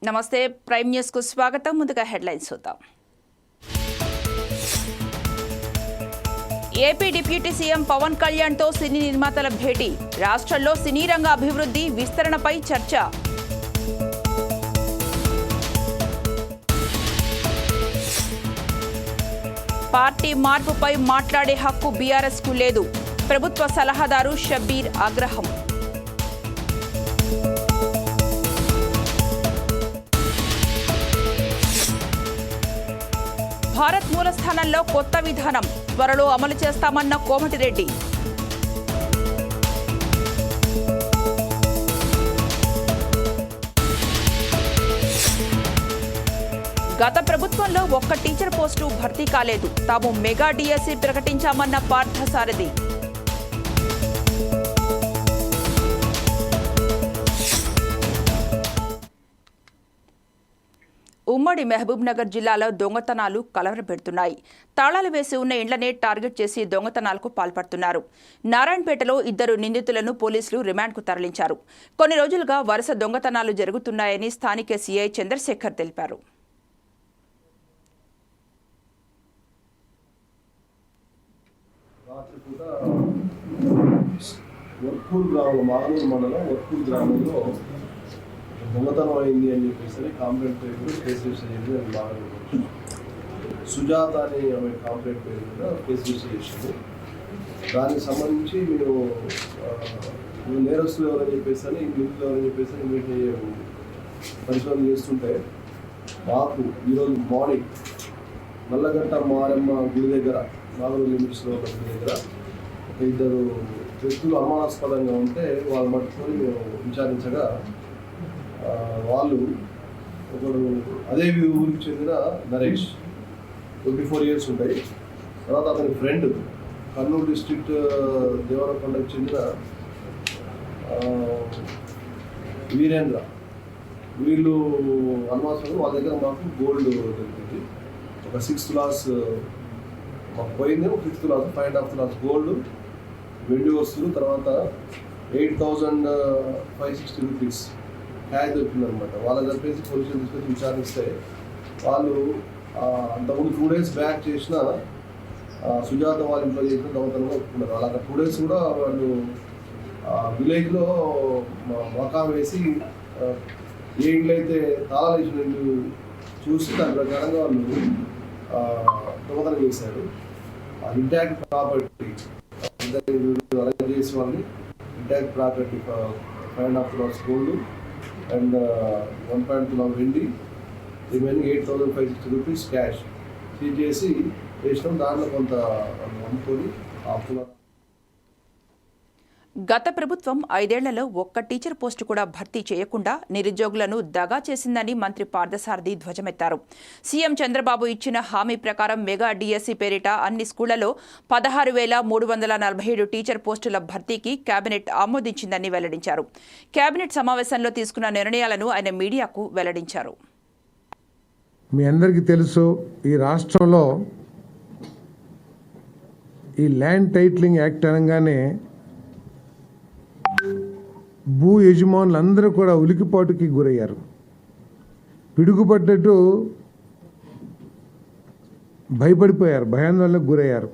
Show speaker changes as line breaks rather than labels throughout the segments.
నమస్తే prime news కు స్వాగతం. ముందుగా హెడ్లైన్స్ చూద్దాం. AP deputy CM Pawan Kalyan తో సినీ నిర్మాతల భేటీ. రాష్ట్రంలో సినీ రంగ అభివృద్ధి విస్తరణపై చర్చ. పార్టీ మార్పుపై మాట్లాడే హక్కు బీఆర్ఎస్ కు లేదు. ప్రభుత్వ సలహాదారు షబ్బీర్ ఆగ్రహం. భారత్ మూలస్థానంలో కొత్త విధానం త్వరలో అమలు చేస్తామన్న కోమటిరెడ్డి. గత ప్రభుత్వంలో ఒక్క టీచర్ పోస్టు భర్తీ కాలేదు. తాము మెగా డిఎస్సి ప్రకటించామన్న పార్థసారథి. ఉమ్మడి మహబూబ్ నగర్ జిల్లాలో దొంగతనాలు కలవరపెడుతున్నాయి. తాళాలు వేసి ఉన్న ఇండ్లనే టార్గెట్ చేసి దొంగతనాలకు పాల్పడుతున్నారు. నారాయణపేటలో 2 నిందితులను పోలీసులు రిమాండ్కు తరలించారు. కొన్ని రోజులుగా వరుస దొంగతనాలు జరుగుతున్నాయని స్థానిక సీఐ చంద్రశేఖర్ తెలిపారు.
దొంగతనం అయింది అని చెప్పేసి కాంప్లైంట్ పేరు మీద కేసు రిజిస్టర్ చేసి అది బాగా సుజాత అని ఆమె కాంప్లైంట్ పేరు మీద కేసు రిజిస్టర్ చేసింది. దానికి సంబంధించి మీరు నేరస్తులు ఎవరని చెప్పేసి అని నిందితులు ఎవరని చెప్పేసి మీకు పరిశోధన చేస్తుంటే మాకు ఈరోజు మార్నింగ్ నల్లగట్ట మారమ్మ గుడి దగ్గర 4 లిమిట్స్లో ఒక గుడి దగ్గర 2 వ్యక్తులు అనుమానాస్పదంగా ఉంటే వాళ్ళు మట్టుకొని మేము విచారించగా వాళ్ళు ఒకడు అదే ఊరికి చెందిన నరేష్ 24 years ఉంటాయి. తర్వాత అతని ఫ్రెండ్ కర్నూలు డిస్ట్రిక్ట్ దేవరకొండకు చెందిన వీరేంద్ర. వీళ్ళు అనుమానం వాళ్ళ దగ్గర మాకు గోల్డ్ దొరికింది. ఒక 6 tulas మాకు పోయిందేమో 5 tulas 5.5 tulas గోల్డ్, వెండి వస్తువులు, తర్వాత 8,560 rupees క్యాష్ దొరికిందనమాట. వాళ్ళని చెప్పేసి పోలీసులు తీసుకొచ్చి విచారిస్తే వాళ్ళు అంతకుముందు 2 days బ్యాక్ చేసిన సుజాత వాళ్ళ ఇంట్లో చేసిన దొంగతనంగా ఒప్పుకున్నారు. అలాగ 2 days కూడా వాళ్ళు విలేజ్లో మకాం వేసి ఏ ఇంట్లో అయితే తాళాలు వేసిన ఇల్లు చూసి దాని ప్రకారంగా వాళ్ళు దొంగతనం చేశారు. ఇంటాక్ట్ ప్రాపర్టీ అరేంజ్ చేసిన వాళ్ళని intact property 5.5 tulas gold and 1.2 tulas వెండి, రిమైనింగ్ 8,560 rupees క్యాష్ సీజ్ చేసి వేసినాం. దాంట్లో కొంత అమ్ముకొని ఆపుతున్నారు.
గత ప్రభుత్వం 5 ఏళ్లలో ఒక్క టీచర్ పోస్టు కూడా భర్తీ చేయకుండా నిరుద్యోగులను దగా చేసిందని మంత్రి పార్థసారథి ధ్వజమెత్తారు. సీఎం చంద్రబాబు ఇచ్చిన హామీ ప్రకారం మెగా డిఎస్సి పేరిట అన్ని స్కూళ్లలో 16,347 టీచర్ పోస్టుల భర్తీకి కేబినెట్ ఆమోదించిందని వెల్లడించారు. కేబినెట్ సమావేశంలో తీసుకున్న నిర్ణయాలను ఆయన మీడియాకు వెల్లడించారు.
మీ అందరికీ తెలుసు, ఈ రాష్ట్రంలో ఈ ల్యాండ్ టైటిలింగ్ యాక్ట్ అనగానే భూ యజమానులందరూ కూడా ఉలికిపాటుకి గురయ్యారు. పిడుగుపడ్డట్టు భయపడిపోయారు, భయాందోళనకు గురయ్యారు.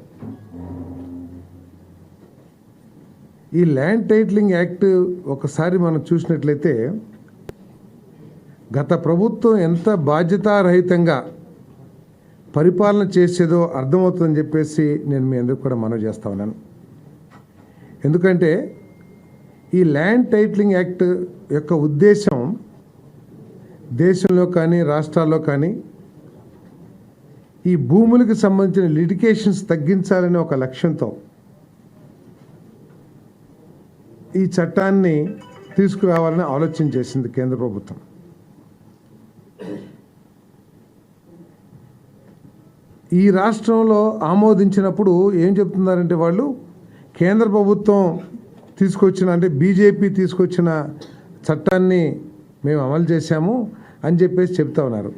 ఈ ల్యాండ్ టైటిలింగ్ యాక్ట్ ఒకసారి మనం చూసినట్లయితే గత ప్రభుత్వం ఎంత బాధ్యతారహితంగా పరిపాలన చేసేదో అర్థమవుతుందని చెప్పేసి నేను మీ అందరికీ కూడా మనవి చేస్తా ఉన్నాను. ఎందుకంటే ఈ ల్యాండ్ టైటిలింగ్ యాక్ట్ యొక్క ఉద్దేశం దేశంలో కానీ రాష్ట్రాల్లో కానీ ఈ భూములకు సంబంధించిన లిటిగేషన్స్ తగ్గించాలనే ఒక లక్ష్యంతో ఈ చట్టాన్ని తీసుకురావాలని ఆలోచన చేసింది కేంద్ర ప్రభుత్వం. ఈ రాష్ట్రంలో ఆమోదించినప్పుడు ఏం చెప్తున్నారంటే వాళ్ళు కేంద్ర ప్రభుత్వం తీసుకొచ్చిన అంటే బీజేపీ తీసుకొచ్చిన చట్టాన్ని మేము అమలు చేశాము అని చెప్పేసి చెప్తా ఉన్నారు.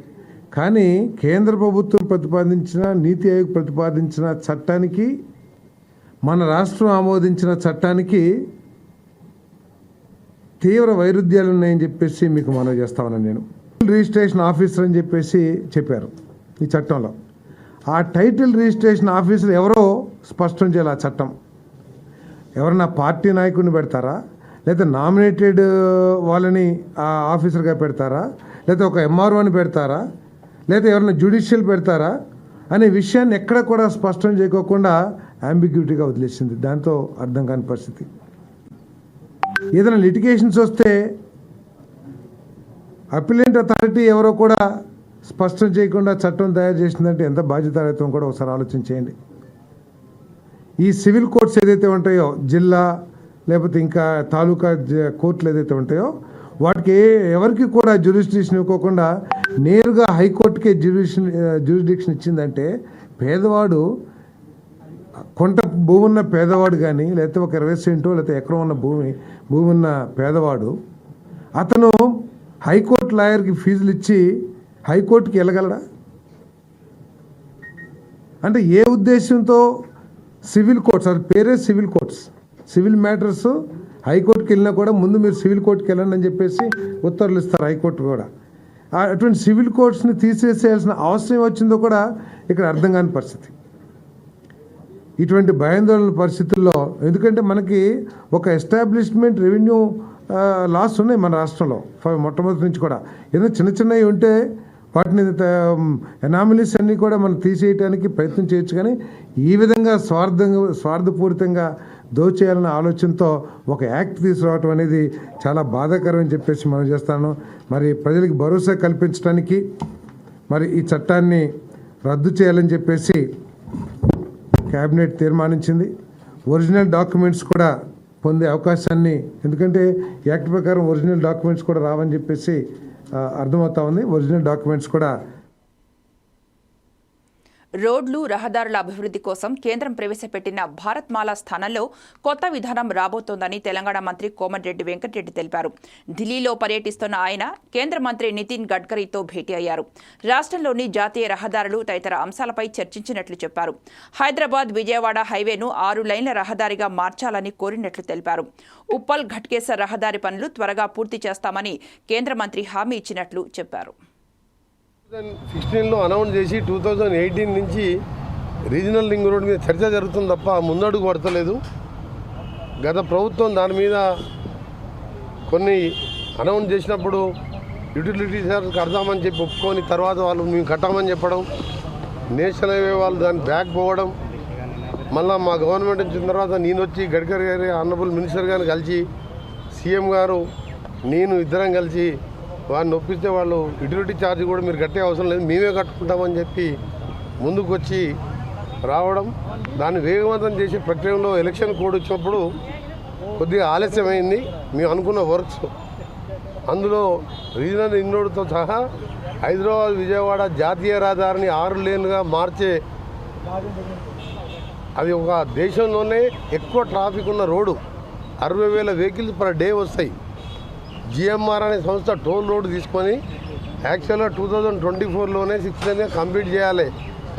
కానీ కేంద్ర ప్రభుత్వం ప్రతిపాదించిన నీతి ఆయోగ్ ప్రతిపాదించిన చట్టానికి మన రాష్ట్రం ఆమోదించిన చట్టానికి తీవ్ర వైరుధ్యాలు ఉన్నాయని చెప్పేసి మీకు మనవి చేస్తా ఉన్నాను. నేను రిజిస్ట్రేషన్ ఆఫీసర్ అని చెప్పేసి చెప్పారు ఈ చట్టంలో. ఆ టైటిల్ రిజిస్ట్రేషన్ ఆఫీసర్ ఎవరో స్పష్టం చేయాలి. ఆ చట్టం ఎవరన్నా పార్టీ నాయకుడిని పెడతారా, లేదా నామినేటెడ్ వాళ్ళని ఆ ఆఫీసర్గా పెడతారా, లేదా ఒక ఎంఆర్ఓని పెడతారా, లేదా ఎవరైనా జ్యుడిషియల్ పెడతారా అనే విషయాన్ని ఎక్కడ కూడా స్పష్టం చేయకోకుండా అంబిగ్యూటీగా వదిలేసింది. దాంతో అర్థం కాని పరిస్థితి. ఏదైనా లిటిగేషన్స్ వస్తే అపిలెంట్ అథారిటీ ఎవరో కూడా స్పష్టం చేయకుండా చట్టం తయారు చేసిందంటే ఎంత బాధ్యతాయుతం కూడా ఒకసారి ఆలోచన చేయండి. ఈ సివిల్ కోర్ట్స్ ఏదైతే ఉంటాయో, జిల్లా లేకపోతే ఇంకా తాలూకా కోర్టులు ఏదైతే ఉంటాయో, వాటికి ఎవరికి కూడా జ్యూరిస్డిక్షన్ ఇవ్వకుండా నేరుగా హైకోర్టుకే జ్యూరిస్డిక్షన్ ఇచ్చిందంటే పేదవాడు, కొంత భూమి ఉన్న పేదవాడు కానీ, లేకపోతే ఒక 20 సెంటో లేకపోతే ఎకరం ఉన్న భూమి ఉన్న పేదవాడు అతను హైకోర్టు లాయర్కి ఫీజులు ఇచ్చి హైకోర్టుకి వెళ్ళగలడా? అంటే ఏ ఉద్దేశంతో సివిల్ కోర్ట్స్, అది పేరే సివిల్ కోర్ట్స్, సివిల్ మ్యాటర్స్ హైకోర్టుకి వెళ్ళినా కూడా ముందు మీరు సివిల్ కోర్టుకి వెళ్ళండి అని చెప్పేసి ఉత్తర్వులు ఇస్తారు హైకోర్టు కూడా. అటువంటి సివిల్ కోర్ట్స్ని తీసేసేయాల్సిన అవసరం వచ్చిందో కూడా ఇక్కడ అర్థం కాని పరిస్థితి. ఇటువంటి భయాందోళన పరిస్థితుల్లో, ఎందుకంటే మనకి ఒక ఎస్టాబ్లిష్మెంట్ రెవెన్యూ లాస్ ఉన్నాయి మన రాష్ట్రంలో మొట్టమొదటి నుంచి కూడా. ఏదో చిన్న చిన్నవి ఉంటే వాటిని ఎనామిలీస్ అన్నీ కూడా మనం తీసేయడానికి ప్రయత్నం చేయొచ్చు, కానీ ఈ విధంగా స్వార్థపూరితంగా దోచేయాలన్న ఆలోచనతో ఒక యాక్ట్ తీసుకురావటం అనేది చాలా బాధాకరం అని చెప్పేసి మనం చేస్తాను. మరి ప్రజలకు భరోసా కల్పించడానికి మరి ఈ చట్టాన్ని రద్దు చేయాలని చెప్పేసి క్యాబినెట్ తీర్మానించింది. ఒరిజినల్ డాక్యుమెంట్స్ కూడా పొందే అవకాశాన్ని, ఎందుకంటే యాక్ట్ ప్రకారం ఒరిజినల్ డాక్యుమెంట్స్ కూడా రావని చెప్పేసి అర్థమవుతా ఉంది. ఒరిజినల్ డాక్యుమెంట్స్ కూడా.
రోడ్లు, రహదారుల అభివృద్ధి కోసం కేంద్రం ప్రవేశపెట్టిన భారత్ మాలా స్థానంలో కొత్త విధానం రాబోతోందని తెలంగాణ మంత్రి కోమటిరెడ్డి వెంకటరెడ్డి తెలిపారు. ఢిల్లీలో పర్యటిస్తున్న ఆయన కేంద్ర మంత్రి నితిన్ గడ్కరీతో భేటీ అయ్యారు. రాష్ట్రంలోని జాతీయ రహదారులు తదితర అంశాలపై చర్చించినట్లు చెప్పారు. హైదరాబాద్ విజయవాడ హైవేను 6 లైన్ల రహదారిగా మార్చాలని కోరినట్లు తెలిపారు. ఉప్పల్ ఘట్కేసర్ రహదారి పనులు త్వరగా పూర్తి చేస్తామని కేంద్ర మంత్రి హామీ ఇచ్చినట్లు చెప్పారు.
2016లో అనౌన్స్ చేసి 2018 నుంచి రీజనల్ రింగ్ రోడ్ మీద చర్చ జరుగుతుంది తప్ప ముందడుగు పడతలేదు. గత ప్రభుత్వం దాని మీద కొన్ని అనౌన్స్ చేసినప్పుడు యూటిలిటీ చార్జ్ కడదామని చెప్పి ఒప్పుకొని తర్వాత వాళ్ళు మేము కట్టామని చెప్పడం, నేషనల్ హైవే వాళ్ళు దాన్ని బ్యాక్ పోవడం, మళ్ళీ మా గవర్నమెంట్ వచ్చిన తర్వాత నేను వచ్చి గడ్కరీ గారి ఆనరబుల్ మినిస్టర్ గారిని కలిసి సీఎం గారు నేను ఇద్దరం కలిసి వాడిని ఒప్పిస్తే వాళ్ళు యూటిలిటీ ఛార్జ్ కూడా మీరు కట్టే అవసరం లేదు, మేమే కట్టుకుంటామని చెప్పి ముందుకు వచ్చి రావడం, దాన్ని వేగవంతం చేసే ప్రక్రియలో ఎలక్షన్ కోడ్ వచ్చినప్పుడు కొద్దిగా ఆలస్యమైంది. మేము అనుకున్న వర్క్స్ అందులో రీజనల్ రింగ్ రోడ్తో సహా హైదరాబాద్ విజయవాడ జాతీయ రహదారిని 6 లేన్లుగా మార్చే, అది ఒక దేశంలోనే ఎక్కువ ట్రాఫిక్ ఉన్న రోడ్డు, 60,000 వెహికల్స్ పర్ డే వస్తాయి. జిఎంఆర్ అనే సంస్థ టోల్ రోడ్ తీసుకొని యాక్చువల్గా 2024లోనే 6 లేన్గా కంప్లీట్ చేయాలి.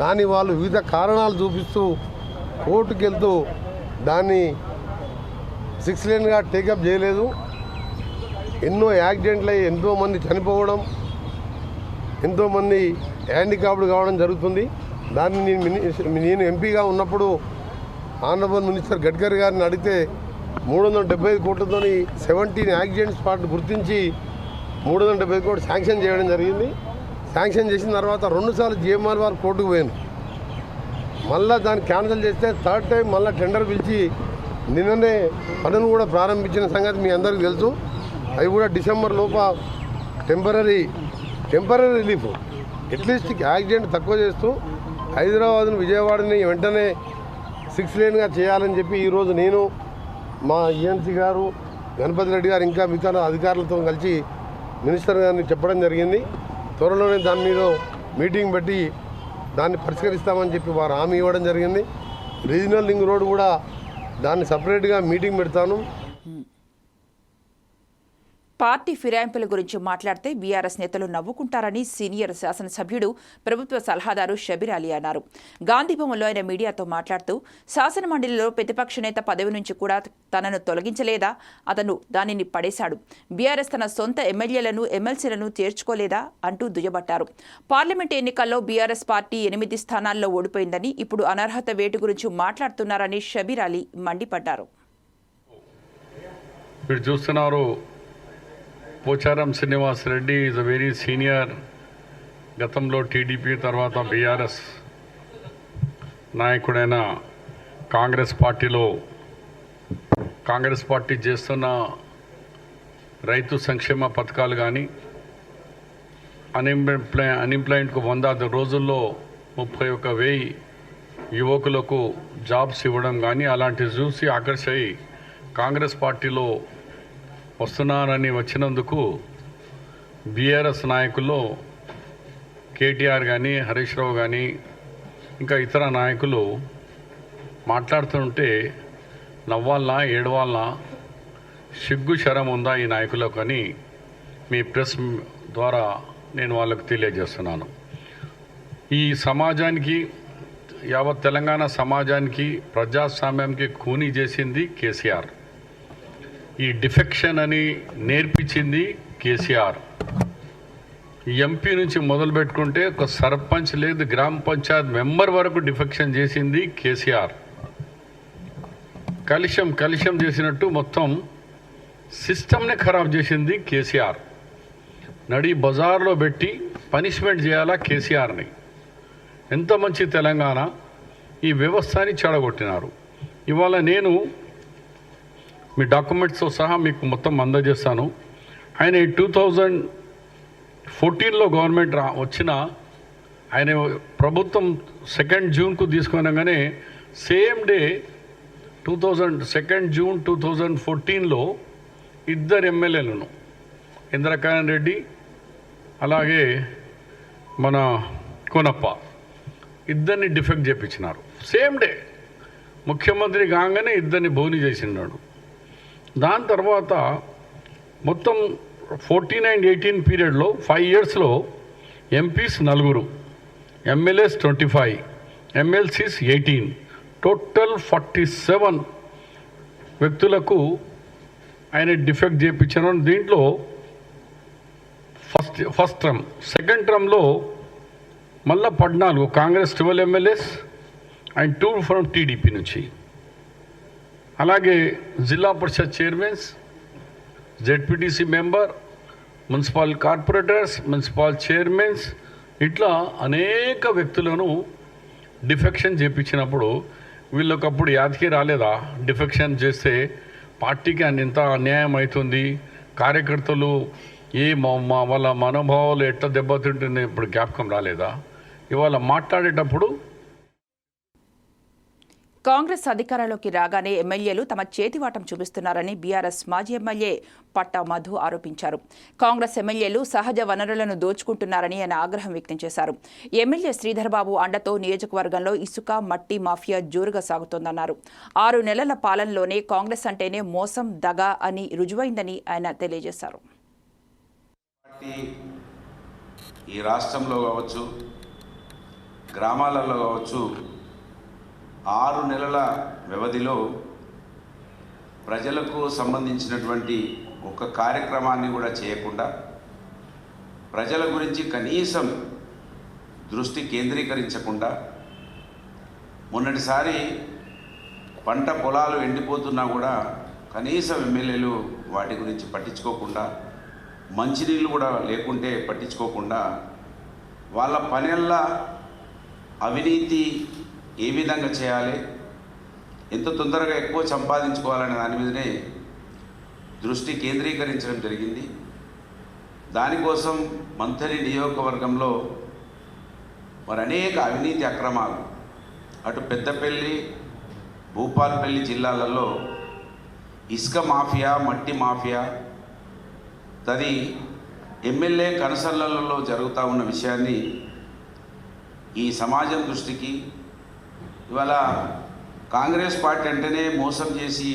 కానీ వాళ్ళు వివిధ కారణాలు చూపిస్తూ కోర్టుకు వెళ్తూ దాన్ని 6 లేన్గా టేకప్ చేయలేదు. ఎన్నో యాక్సిడెంట్లు అయ్యి ఎంతోమంది చనిపోవడం, ఎంతోమంది హ్యాండిక్యాప్డ్ కావడం జరుగుతుంది. దాన్ని నేను ఎంపీగా ఉన్నప్పుడు ఆనరబుల్ మినిస్టర్ గడ్కరీ గారిని అడిగితే 375 కోట్లతో 17 యాక్సిడెంట్ స్పాట్ గుర్తించి 375 కోట్లు శాంక్షన్ చేయడం జరిగింది. శాంక్షన్ చేసిన తర్వాత 2 సార్లు జిఎంఆర్ వారు కోర్టుకు పోయాను. మళ్ళీ దాన్ని క్యాన్సిల్ చేస్తే 3rd టైం మళ్ళీ టెండర్ పిలిచి నిన్ననే పనులు కూడా ప్రారంభించిన సంగతి మీ అందరికీ తెలుసు. అవి కూడా డిసెంబర్ లోప టెంపరీ రిలీఫ్, అట్లీస్ట్ యాక్సిడెంట్ తక్కువ చేస్తూ హైదరాబాద్ను విజయవాడని వెంటనే 6 లేన్గా చేయాలని చెప్పి ఈరోజు నేను మా ఈఎన్సీ గారు గణపతి రెడ్డి గారు ఇంకా మిగతా అధికారులతో కలిసి మినిస్టర్ గారిని చెప్పడం జరిగింది. త్వరలోనే దాని మీద మీటింగ్ పెట్టి దాన్ని పరిష్కరిస్తామని చెప్పి వారు హామీ ఇవ్వడం జరిగింది. రీజనల్ రింగ్ రోడ్ కూడా దాన్ని సపరేట్గా మీటింగ్ పెడతాను.
పార్టీ ఫిరాయింపుల గురించి మాట్లాడితే బీఆర్ఎస్ నేతలు నవ్వుకుంటారని సీనియర్ శాసనసభ్యుడు ప్రభుత్వ సలహాదారు షబీర్ అలీ అన్నారు. గాంధీభవన్లో ఆయన మీడియాతో మాట్లాడుతూ శాసనమండలిలో ప్రతిపక్ష నేత పదవి నుంచి కూడా తనను తొలగించలేదా, అతను దానిని పడేశాడు. బీఆర్ఎస్ తన సొంత ఎమ్మెల్యేలను ఎమ్మెల్సీలను చేర్చుకోలేదా అంటూ దుయ్యబట్టారు. పార్లమెంటు ఎన్నికల్లో బీఆర్ఎస్ పార్టీ 8 స్థానాల్లో ఓడిపోయిందని, ఇప్పుడు అనర్హత వేటు గురించి మాట్లాడుతున్నారని షబీర్ అలీ మండిపడ్డారు.
మీరు చూస్తున్నారు, Pocharam Srinivas Reddy is a very senior, గతంలో టీడీపీ తర్వాత బీఆర్ఎస్ నాయకుడైన కాంగ్రెస్ పార్టీ చేస్తున్న రైతు సంక్షేమ పథకాలు కానీ, అన్ఎంప్లాయ్మెంట్కు 100 రోజుల్లో 31,000 యువకులకు జాబ్స్ ఇవ్వడం కానీ, అలాంటివి చూసి ఆకర్షి కాంగ్రెస్ పార్టీలో వస్తున్నారని వచ్చినందుకు బీఆర్ఎస్ నాయకుల్లో కేటీఆర్ కానీ, హరీష్ రావు కానీ, ఇంకా ఇతర నాయకులు మాట్లాడుతుంటే నవ్వాలనా ఏడవాలనా, సిగ్గు శరం ఉందా ఈ నాయకులకు అని మీ ప్రెస్ ద్వారా నేను వాళ్ళకు తెలియజేస్తున్నాను. ఈ సమాజానికి, యావత్ తెలంగాణ సమాజానికి, ప్రజాస్వామ్యానికి కూనీ చేసింది కేసీఆర్. ఈ డిఫెక్షన్ అని నేర్పించింది కేసీఆర్. ఎంపీ నుంచి మొదలు పెట్టుకుంటే ఒక సర్పంచ్ లేదు, గ్రామ పంచాయత్ మెంబర్ వరకు డిఫెక్షన్ చేసింది కేసీఆర్. కలిశం చేసినట్టు మొత్తం సిస్టమ్నే ఖరాబ్ చేసింది కేసీఆర్. నడి బజార్లో పెట్టి పనిష్మెంట్ చేయాలా కేసీఆర్ని. ఎంత మంచి తెలంగాణ, ఈ వ్యవస్థని చెడగొట్టినారు. ఇవాళ నేను మీ డాక్యుమెంట్స్తో సహా మీకు మొత్తం అందజేస్తాను. ఆయన 2014లో గవర్నమెంట్ వచ్చిన ఆయన ప్రభుత్వం 2 జూన్కు తీసుకునగానే సేమ్ డే 2 జూన్ 2014లో 2 ఎమ్మెల్యేలను, ఇంద్రకరణ్ రెడ్డి అలాగే మన కోనప్ప, ఇద్దరిని డిఫెక్ట్ చేయించినారు. సేమ్ డే ముఖ్యమంత్రి కాగానే ఇద్దరిని బోని చేసినాడు. దాని తర్వాత మొత్తం 14-18 పీరియడ్లో 5 ఇయర్స్లో ఎంపీస్ 4, ఎమ్మెల్యేస్ 25, ఎమ్మెల్సీస్ 18, టోటల్ 47 వ్యక్తులకు ఆయన డిఫెక్ట్ చేయించారు. దీంట్లో ఫస్ట్ టర్మ్, సెకండ్ టర్మ్లో మళ్ళా 14, Congress 12 MLAs and 2 from TDP నుంచి. అలాగే zilla parishad chairmans, ZPTC member, municipal corporators, municipal chairmans, ఇట్లా అనేక వ్యక్తులను డిఫెక్షన్ చేయించినప్పుడు వీళ్ళకప్పుడు యాదకి రాలేదా? డిఫెక్షన్ చేస్తే పార్టీకి ఎంత అన్యాయం అవుతుంది, కార్యకర్తలు వాళ్ళ మనోభావాలు ఎట్లా దెబ్బతింటుంది ఇప్పుడు జ్ఞాపకం రాలేదా? ఇవాళ మాట్లాడేటప్పుడు
కాంగ్రెస్ అధికారంలోకి రాగానే ఎమ్మెల్యేలు తమ చేతివాటం చూపిస్తున్నారని బీఆర్ఎస్ మాజీ ఎమ్మెల్యే పట్టా మధు ఆరోపించారు. కాంగ్రెస్ ఎమ్మెల్యేలు సహజ వనరులను దోచుకుంటున్నారని ఆయన ఆగ్రహం వ్యక్తం చేశారు. ఎమ్మెల్యే శ్రీధర్బాబు అండతో నియోజకవర్గంలో ఇసుక, మట్టి మాఫియా జోరుగా సాగుతోందన్నారు. 6 నెలల పాలనలోనే కాంగ్రెస్ అంటేనే మోసం, దగ అని రుజువైందని ఆయన తెలియజేశారు.
ఈ రాష్ట్రంలో కావచ్చు, గ్రామాలలో కావచ్చు, 6 నెలల వ్యవధిలో ప్రజలకు సంబంధించినటువంటి ఒక కార్యక్రమాన్ని కూడా చేయకుండా, ప్రజల గురించి కనీసం దృష్టి కేంద్రీకరించకుండా, మొన్నటిసారి పంట పొలాలు ఎండిపోతున్నా కూడా కనీసం ఎమ్మెల్యేలు వాటి గురించి పట్టించుకోకుండా, మంచినీళ్ళు కూడా లేకుంటే పట్టించుకోకుండా, వాళ్ళ పనుల్లో అవినీతి ఏ విధంగా చేయాలి, ఎంత తొందరగా ఎక్కువ సంపాదించుకోవాలనే దాని మీదనే దృష్టి కేంద్రీకరించడం జరిగింది. దానికోసం మంథని నియోజకవర్గంలో మరి అనేక అవినీతి అక్రమాలు, అటు పెద్దపల్లి, భూపాల్పల్లి జిల్లాలలో ఇసుక మాఫియా, మట్టి మాఫియా, తది ఎమ్మెల్యే కన్సర్న్లలో జరుగుతూ ఉన్న విషయాన్ని ఈ సమాజం దృష్టికి, ఇవాళ కాంగ్రెస్ పార్టీ అంటేనే మోసం చేసి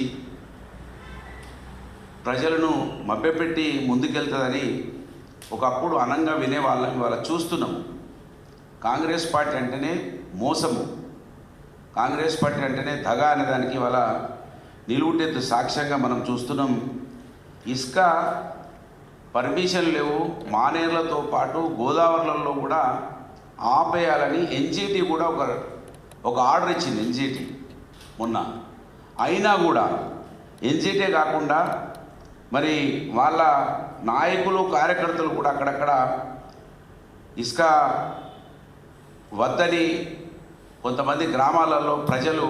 ప్రజలను మభ్యపెట్టి ముందుకెళ్తుందని ఒకప్పుడు అనంగా వినేవాళ్ళం. ఇవాళ చూస్తున్నాము. కాంగ్రెస్ పార్టీ అంటేనే మోసము, కాంగ్రెస్ పార్టీ అంటేనే దగా అనేదానికి ఇవాళ నిలువుటెత్తు సాక్ష్యంగా మనం చూస్తున్నాం. ఇసుక పర్మిషన్ లేవు, మానేర్లతో పాటు గోదావరిలలో కూడా ఆపేయాలని ఎన్జిటి కూడా ఒక ఆర్డర్ ఇచ్చింది ఎన్జిటి మొన్న. అయినా కూడా ఎన్జిటే కాకుండా మరి వాళ్ళ నాయకులు కార్యకర్తలు కూడా అక్కడక్కడ ఇసుక వద్దని కొంతమంది గ్రామాలలో ప్రజలు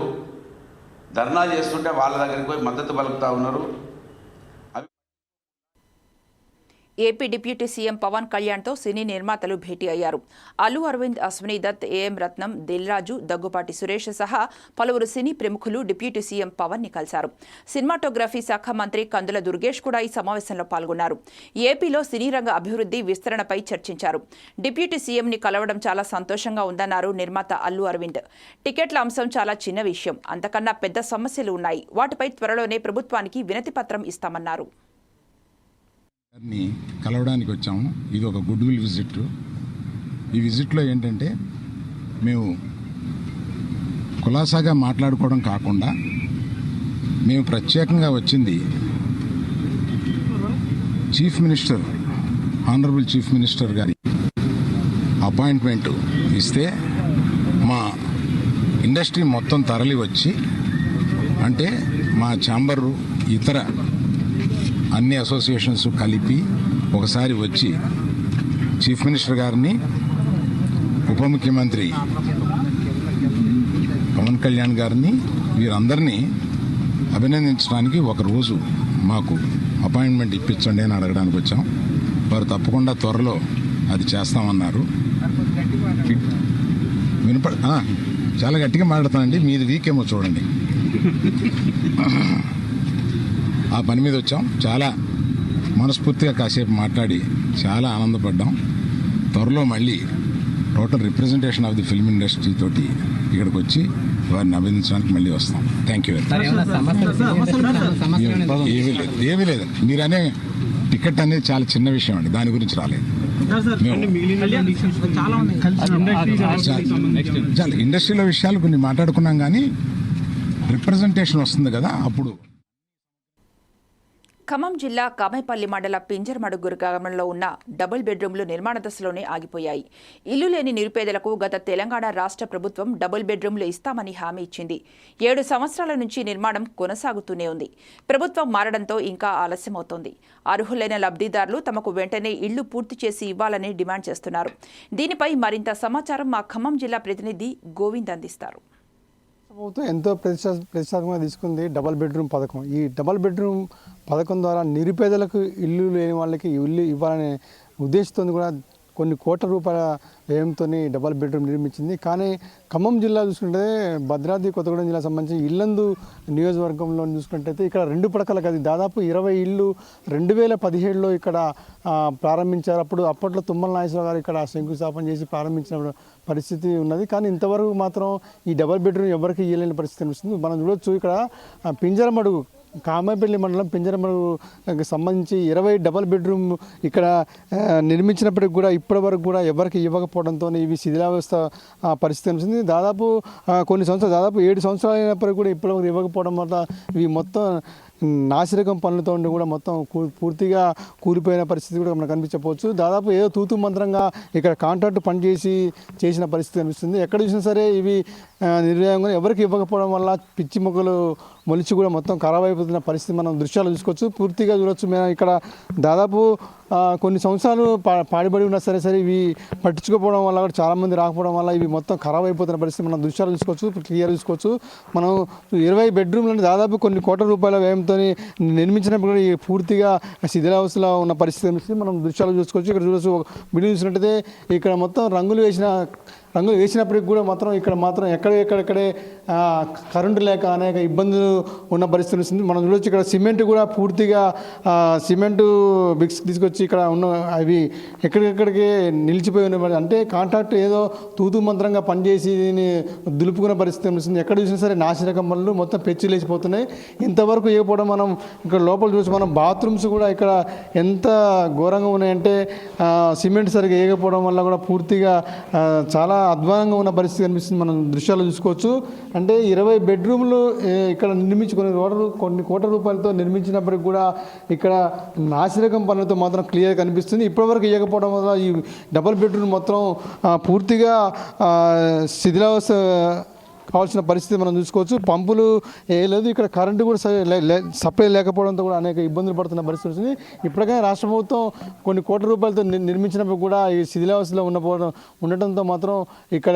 ధర్నా చేస్తుంటే వాళ్ళ దగ్గరికి పోయి మద్దతు పలుకుతూ ఉన్నారు.
ఏపీ డిప్యూటీ సీఎం పవన్ కళ్యాణ్తో సినీ నిర్మాతలు భేటీ అయ్యారు. అల్లు అరవింద్, అశ్విని దత్, ఏఎం రత్నం, దిల్రాజు, దగ్గుపాటి సురేష్ సహా పలువురు సినీ ప్రముఖులు డిప్యూటీ సీఎం పవన్ ని కలిశారు. సినిమాటోగ్రఫీ శాఖ మంత్రి కందుల దుర్గేష్ కూడా ఈ సమావేశంలో పాల్గొన్నారు. ఏపీలో సినీ రంగ అభివృద్ధి విస్తరణపై చర్చించారు. డిప్యూటీ సీఎంని కలవడం చాలా సంతోషంగా ఉందన్నారు నిర్మాత అల్లు అరవింద్. టికెట్ల అంశం చాలా చిన్న విషయం, అంతకన్నా పెద్ద సమస్యలు ఉన్నాయి, వాటిపై త్వరలోనే ప్రభుత్వానికి వినతి పత్రం ఇస్తామన్నారు.
కలవడానికి వచ్చాము. ఇది ఒక గుడ్ విల్ విజిట్. ఈ విజిట్లో ఏంటంటే మేము కులాసాగా మాట్లాడుకోవడం కాకుండా మేము ప్రత్యేకంగా వచ్చింది chief minister, honourable chief minister గారి అపాయింట్మెంట్ ఇస్తే మా ఇండస్ట్రీ మొత్తం తరలి వచ్చి, అంటే మా ఛాంబరు ఇతర అన్ని అసోసియేషన్స్ కలిపి ఒకసారి వచ్చి చీఫ్ మినిస్టర్ గారిని, ఉప ముఖ్యమంత్రి పవన్ కళ్యాణ్ గారిని, వీరందరినీ అభినందించడానికి ఒకరోజు మాకు అపాయింట్మెంట్ ఇప్పించండి అని అడగడానికి వచ్చాం. వారు తప్పకుండా త్వరలో అది చేస్తామన్నారు. చాలా గట్టిగా మాట్లాడతానండి, మీది వీకేమో చూడండి. ఆ పని మీద వచ్చాం. చాలా మనస్ఫూర్తిగా కాసేపు మాట్లాడి చాలా ఆనందపడ్డాం. త్వరలో మళ్ళీ total representation of the film industry తోటి ఇక్కడికి వచ్చి వారిని అభినందించడానికి మళ్ళీ వస్తాం. Thank you. ఏమీ లేదు. మీరనే టికెట్ అనేది చాలా చిన్న విషయం అండి, దాని గురించి రాలేదు. చాలా ఇండస్ట్రీలో విషయాలు కొన్ని మాట్లాడుకున్నాం, కానీ రిప్రజెంటేషన్ వస్తుంది కదా అప్పుడు.
ఖమ్మం జిల్లా కామైపల్లి మండల పింజరమడుగురు గ్రామంలో ఉన్న డబుల్ బెడ్రూమ్లు నిర్మాణ దశలోనే ఆగిపోయాయి. ఇల్లు లేని నిరుపేదలకు గత తెలంగాణ రాష్ట్ర ప్రభుత్వం డబుల్ బెడ్రూమ్లు ఇస్తామని హామీ ఇచ్చింది. 7 సంవత్సరాల నుంచి నిర్మాణం కొనసాగుతూనే ఉంది. ప్రభుత్వం మారడంతో ఇంకా ఆలస్యమవుతోంది. అర్హులైన లబ్ధిదారులు తమకు వెంటనే ఇళ్లు పూర్తి చేసి ఇవ్వాలని డిమాండ్ చేస్తున్నారు. దీనిపై మరింత సమాచారం మా ఖమ్మం జిల్లా ప్రతినిధి గోవింద్ అందిస్తారు.
ప్రభుత్వం ఎంతో ప్రతిష్టాత్మకంగా తీసుకుంది డబల్ బెడ్రూమ్ పథకం. ఈ డబల్ బెడ్రూమ్ పథకం ద్వారా నిరుపేదలకు ఇల్లు లేని వాళ్ళకి ఇల్లు ఇవ్వాలనే ఉద్దేశంతో కూడా కొన్ని కోట్ల రూపాయల వ్యయంతో డబల్ బెడ్రూమ్ నిర్మించింది. కానీ ఖమ్మం జిల్లా చూసుకుంటే భద్రాద్రి కొత్తగూడెం జిల్లా సంబంధించి ఇల్లందు నియోజకవర్గంలో చూసుకుంటే ఇక్కడ 2 పడకల గది దాదాపు 20 ఇళ్ళు 2017లో ఇక్కడ ప్రారంభించారు. అప్పట్లో తుమ్మల నాగేశ్వరరావు గారు ఇక్కడ శంకుస్థాపన చేసి ప్రారంభించిన పరిస్థితి ఉన్నది. కానీ ఇంతవరకు మాత్రం ఈ డబల్ బెడ్రూమ్ ఎవరికి ఇవ్వలేని పరిస్థితి అనిపిస్తుంది. మనం చూడొచ్చు ఇక్కడ పింజరమడుగు కామైపల్లి మండలం పింజరమడుగుకి సంబంధించి 20 డబల్ బెడ్రూమ్ ఇక్కడ నిర్మించినప్పటికి కూడా ఇప్పటి వరకు కూడా ఎవరికి ఇవ్వకపోవడంతో ఇవి శిథిలావస్థ పరిస్థితి అనిపిస్తుంది. దాదాపు కొన్ని సంవత్సరాలు, దాదాపు 7 సంవత్సరాలు అయినప్పటికీ కూడా ఇప్పటివరకు ఇవ్వకపోవడం వల్ల ఇవి మొత్తం నాసిరకం పనులతో ఉండి కూడా మొత్తం పూర్తిగా కూలిపోయిన పరిస్థితి కూడా మనకు కనిపించవచ్చు. దాదాపు ఏదో తూతు మంత్రంగా ఇక్కడ కాంట్రాక్ట్ చేసిన పరిస్థితి కనిపిస్తుంది. ఎక్కడ చూసినా సరే ఇవి నిర్ణయంగా ఎవరికి ఇవ్వకపోవడం వల్ల పిచ్చి మొక్కలు మొలిచి కూడా మొత్తం ఖరాబ్ అయిపోతున్న పరిస్థితి మనం దృశ్యాలు చూసుకోవచ్చు. పూర్తిగా చూడవచ్చు. మేము ఇక్కడ దాదాపు కొన్ని సంవత్సరాలు పాడిబడి ఉన్నా సరే ఇవి పట్టించుకోకపోవడం వల్ల కూడా చాలామంది రాకపోవడం వల్ల ఇవి మొత్తం ఖరాబ్ అయిపోతున్న పరిస్థితి మనం దృశ్యాలు చూసుకోవచ్చు, క్లియర్ చూసుకోవచ్చు. మనం 20 బెడ్రూమ్లను దాదాపు కొన్ని కోట్ల రూపాయల వ్యయంతో నిర్మించినప్పుడు కూడా పూర్తిగా శిథిలావస్థలో ఉన్న పరిస్థితి మనం దృశ్యాలు చూసుకోవచ్చు. ఇక్కడ చూడవచ్చు, బిల్డింగ్ చూసినట్టయితే ఇక్కడ మొత్తం రంగులు వేసిన రంగులు వేసినప్పటికి కూడా మాత్రం ఇక్కడ మాత్రం ఎక్కడెక్కడే కరెంటు లేక అనేక ఇబ్బందులు ఉన్న పరిస్థితి వస్తుంది. మనం చూడొచ్చు ఇక్కడ సిమెంట్ కూడా పూర్తిగా సిమెంటు బ్రిక్స్ తీసుకొచ్చి ఇక్కడ ఉన్న అవి ఎక్కడికెక్కడికి నిలిచిపోయి ఉన్న, అంటే కాంట్రాక్ట్ ఏదో తూతూ మంత్రంగా పనిచేసి దీన్ని దులుపుకున్న పరిస్థితి వస్తుంది. ఎక్కడ చూసినా సరే నాసిరకం పనులు మొత్తం పెచ్చి లేచిపోతున్నాయి. ఇంతవరకు ఇవ్వకపోవడం మనం ఇక్కడ లోపల చూసి మనం బాత్రూమ్స్ కూడా ఇక్కడ ఎంత ఘోరంగా ఉన్నాయంటే సిమెంట్ సరిగ్గా వేయకపోవడం వల్ల కూడా పూర్తిగా చాలా అధ్వానంగా ఉన్న పరిస్థితి కనిపిస్తుంది. మనం దృశ్యాలు చూసుకోవచ్చు. అంటే 20 బెడ్రూమ్లు ఇక్కడ కొన్ని కోట్ల రూపాయలతో నిర్మించినప్పటికి కూడా ఇక్కడ నాసిరకం పనులతో మాత్రం క్లియర్ కనిపిస్తుంది. ఇప్పటివరకు ఇవ్వకపోవడం వల్ల ఈ డబుల్ బెడ్రూమ్ మొత్తం పూర్తిగా శిథిలావస్థ కావాల్సిన పరిస్థితి మనం చూసుకోవచ్చు. పంపులు వేయలేదు, ఇక్కడ కరెంటు కూడా సప్లై లేకపోవడంతో కూడా అనేక ఇబ్బందులు పడుతున్న పరిస్థితి వస్తుంది. ఇప్పటికైనా రాష్ట్ర ప్రభుత్వం కొన్ని కోట్ల రూపాయలతో నిర్మించినప్పుడు కూడా ఈ శిథిలావస్థలో ఉండటంతో మాత్రం ఇక్కడ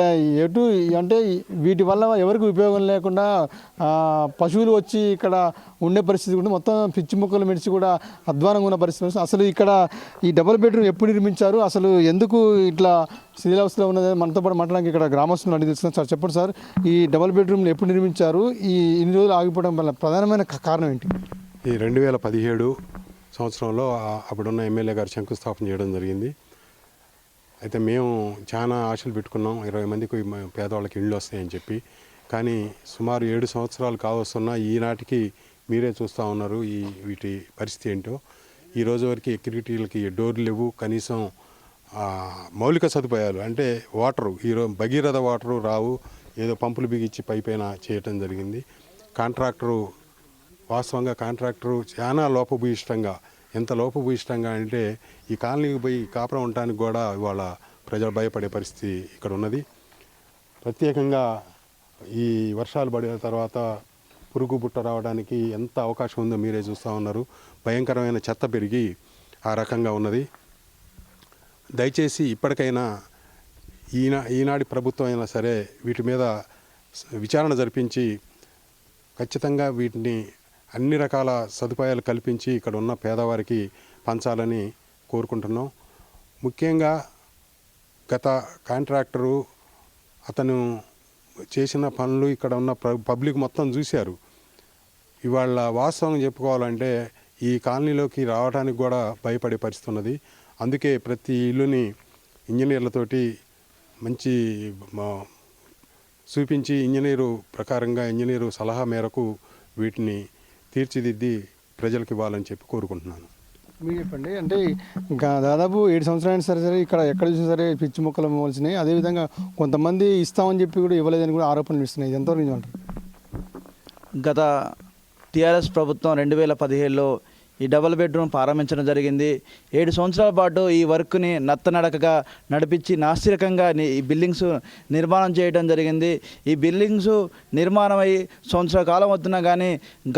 అంటే వీటి వల్ల ఎవరికి ఉపయోగం లేకుండా పశువులు వచ్చి ఇక్కడ ఉండే పరిస్థితి కూడా మొత్తం పిచ్చి మొక్కలు మెడిచి కూడా అధ్వానంగా ఉన్న పరిస్థితి వస్తుంది. అసలు ఇక్కడ ఈ డబుల్ బెడ్రూమ్ ఎప్పుడు నిర్మించారు, అసలు ఎందుకు ఇట్లా శిథిలావస్థలో ఉన్నది మనతో పాటు మాట్లాడడానికి ఇక్కడ గ్రామస్తులు అడిగి తెలుస్తున్నాం. సార్ చెప్పండి సార్, ఈ డబుల్ బెడ్రూమ్లు ఎప్పుడు నిర్మించారు, ఇన్ని రోజులు ఆగిపోవడం వల్ల ప్రధానమైన కారణం ఏంటి?
ఈ 2017 సంవత్సరంలో అప్పుడున్న ఎమ్మెల్యే గారు శంకుస్థాపన చేయడం జరిగింది. అయితే మేము చాలా ఆశలు పెట్టుకున్నాం, 20 మందికి పేదవాళ్ళకి ఇళ్ళు వస్తాయని చెప్పి. కానీ సుమారు 7 సంవత్సరాలు కావస్తున్నా ఈనాటికి మీరే చూస్తూ ఉన్నారు వీటి పరిస్థితి ఏంటో. ఈ రోజు వరకు ఎక్కిరిటీలకి డోర్లు లేవు, కనీసం మౌలిక సదుపాయాలు అంటే వాటరు ఈరోజు భగీరథ వాటరు రావు, ఏదో పంపులు బిగించి పైపైన చేయటం జరిగింది. వాస్తవంగా కాంట్రాక్టరు చాలా లోపభూయిష్టంగా, ఎంత లోపభూయిష్టంగా అంటే ఈ కాలనీకి పోయి కాపురం ఉండటానికి కూడా ఇవాళ ప్రజలు భయపడే పరిస్థితి ఇక్కడ ఉన్నది. ప్రత్యేకంగా ఈ వర్షాలు పడిన తర్వాత పురుగు బుట్ట రావడానికి ఎంత అవకాశం ఉందో మీరే చూస్తూ ఉన్నారు. భయంకరమైన చెత్త పెరిగి ఆ రకంగా ఉన్నది. దయచేసి ఇప్పటికైనా ఈనాటి ప్రభుత్వం అయినా సరే వీటి మీద విచారణ జరిపించి ఖచ్చితంగా వీటిని అన్ని రకాల సదుపాయాలు కల్పించి ఇక్కడ ఉన్న పేదవారికి పంచాలని కోరుకుంటున్నాం. ముఖ్యంగా గత కాంట్రాక్టరు అతను చేసిన పనులు ఇక్కడ ఉన్న పబ్లిక్ మొత్తం చూశారు. ఇవాళ వాస్తవం చెప్పుకోవాలంటే ఈ కాలనీలోకి రావడానికి కూడా భయపడే పరిస్థితి ఉన్నది. అందుకే ప్రతి ఇల్లుని ఇంజనీర్లతోటి మంచి చూపించి ఇంజనీరు సలహా మేరకు వీటిని తీర్చిదిద్ది ప్రజలకు ఇవ్వాలని చెప్పి కోరుకుంటున్నాను.
మీరు చెప్పండి, అంటే ఇంకా దాదాపు 7 సంవత్సరాలు సరే ఇక్కడ ఎక్కడ చూసినా సరే పిచ్చి మొక్కలు ఇవ్వాల్సినాయి. అదేవిధంగా కొంతమంది ఇస్తామని చెప్పి కూడా ఇవ్వలేదని కూడా ఆరోపణలు ఇస్తున్నాయి. ఇది ఎంతవరకు నిజం అంటారు?
గత టీఆర్ఎస్ ప్రభుత్వం 2017లో ఈ డబుల్ బెడ్రూమ్ ప్రారంభించడం జరిగింది. 7 సంవత్సరాల పాటు ఈ వర్క్ని నత్తనడకగా నడిపించి నాసిరకంగా ఈ బిల్డింగ్స్ నిర్మాణం చేయడం జరిగింది. ఈ బిల్డింగ్స్ నిర్మాణం అయ్యి సంవత్సర కాలం అవుతున్నా కానీ